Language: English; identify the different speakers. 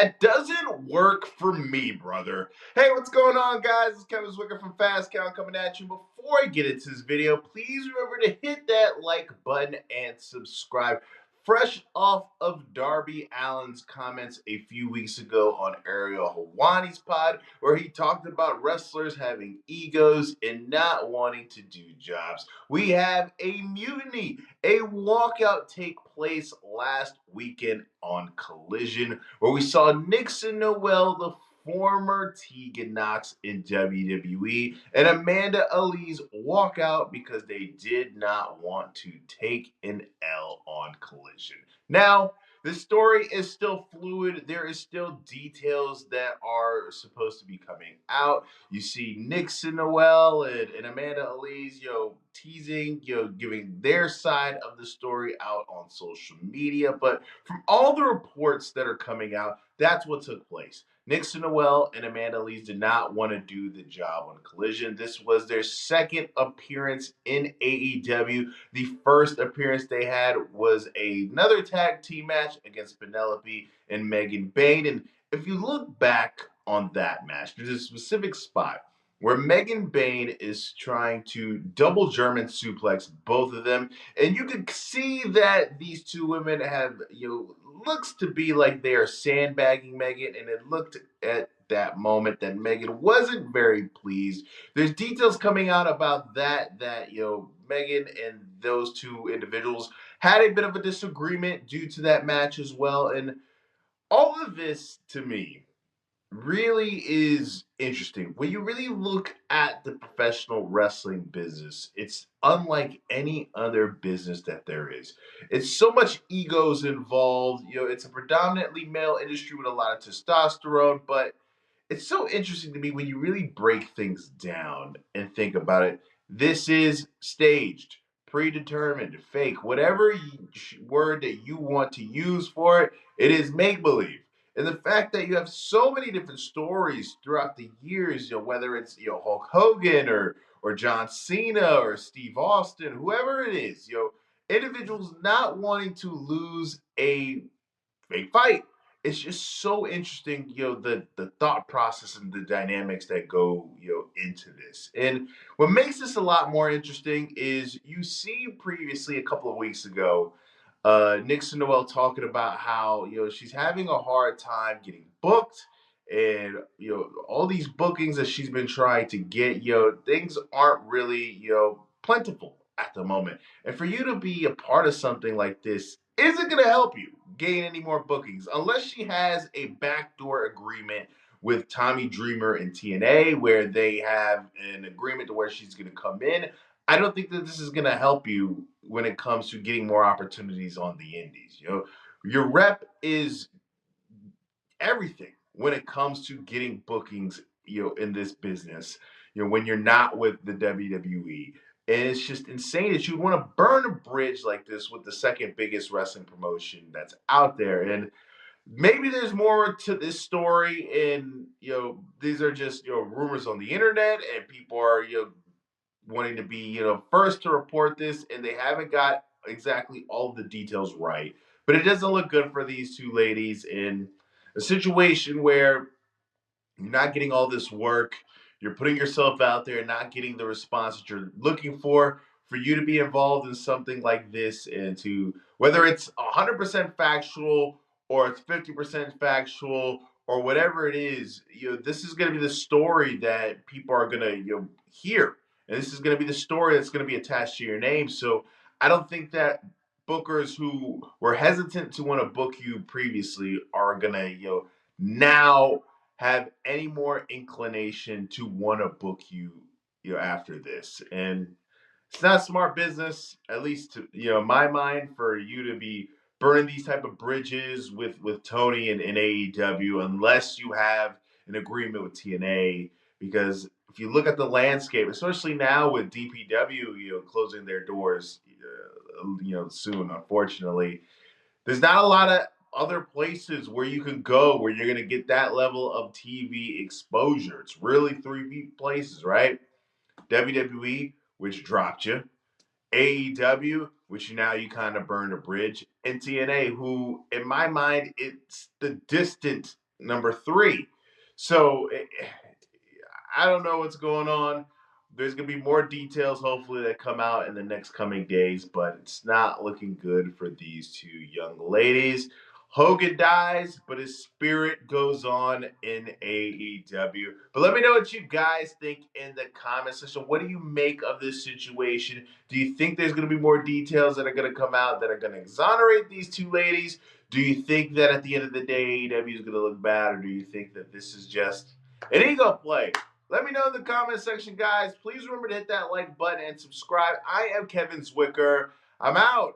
Speaker 1: That doesn't work for me, brother. Hey, what's going on, guys? It's Kevin Zwicker from Fast Count coming at you. Before I get into this video, please remember to hit that like button and subscribe. Fresh off of Darby Allin's comments a few weeks ago on Ariel Helwani's pod, where he talked about wrestlers having egos and not wanting to do jobs. We have a mutiny, a walkout take place last weekend on Collision, where we saw Nixon Noel, the former Tegan Knox in WWE, and Amanda Ali's walk out because they did not want to take an L on Collision. Now, the story is still fluid. There is still details that are supposed to be coming out. You see Nixon Noel and Amanda Ali's, teasing, giving their side of the story out on social media. But from all the reports that are coming out, that's what took place. Nixon Noel and Amanda Lees did not want to do the job on Collision. This was their second appearance in AEW. The first appearance they had was another tag team match against Penelope and Megan Bayne. And if you look back on that match, there's a specific spot where Megan Bayne is trying to double German suplex both of them. And you can see that these two women have, looks to be like they are sandbagging Megan. And it looked at that moment that Megan wasn't very pleased. There's details coming out about that, Megan and those two individuals had a bit of a disagreement due to that match as well. And all of this, to me, really is interesting. When you really look at the professional wrestling business, it's unlike any other business that there is. It's so much egos involved. It's a predominantly male industry with a lot of testosterone, but it's so interesting to me when you really break things down and think about it. This is staged, predetermined, fake, whatever word that you want to use for it, it is make believe. And the fact that you have so many different stories throughout the years, whether it's Hulk Hogan or John Cena or Steve Austin, whoever it is, individuals not wanting to lose a fake fight. It's just so interesting, the thought process and the dynamics that go, into this. And what makes this a lot more interesting is you see previously a couple of weeks ago, Nixon Noel talking about how she's having a hard time getting booked, and all these bookings that she's been trying to get, things aren't really plentiful at the moment. And for you to be a part of something like this isn't going to help you gain any more bookings unless she has a backdoor agreement with Tommy Dreamer and TNA where they have an agreement to where she's going to come in. I don't think that this is going to help you when it comes to getting more opportunities on the indies. Your rep is everything when it comes to getting bookings, in this business, when you're not with the WWE. And it's just insane that you'd want to burn a bridge like this with the second biggest wrestling promotion that's out there. And maybe there's more to this story, and these are just rumors on the internet, and people are wanting to be first to report this, and they haven't got exactly all of the details right. But it doesn't look good for these two ladies in a situation where you're not getting all this work, you're putting yourself out there, not getting the response that you're looking for you to be involved in something like this, and to whether it's 100% factual or it's 50% factual or whatever it is, this is going to be the story that people are going to hear, and this is going to be the story that's going to be attached to your name. So I don't think that bookers who were hesitant to want to book you previously are going to now have any more inclination to want to book you, after this. And it's not smart business, at least to my mind, for you to be burning these type of bridges with Tony and AEW unless you have an agreement with TNA. Because if you look at the landscape, especially now with DPW, closing their doors, soon, unfortunately, there's not a lot of other places where you can go where you're going to get that level of TV exposure. It's really three places, right? WWE, which dropped you, AEW, which now you kind of burned a bridge, and TNA, who, in my mind, it's the distant number 3. So I don't know what's going on. There's going to be more details, hopefully, that come out in the next coming days, but it's not looking good for these two young ladies. Hogan dies, but his spirit goes on in AEW. But let me know what you guys think in the comment section. What do you make of this situation? Do you think there's going to be more details that are going to come out that are going to exonerate these two ladies? Do you think that at the end of the day, AEW is going to look bad, or do you think that this is just an ego play? Let me know in the comment section, guys. Please remember to hit that like button and subscribe. I am Kevin Zwicker. I'm out.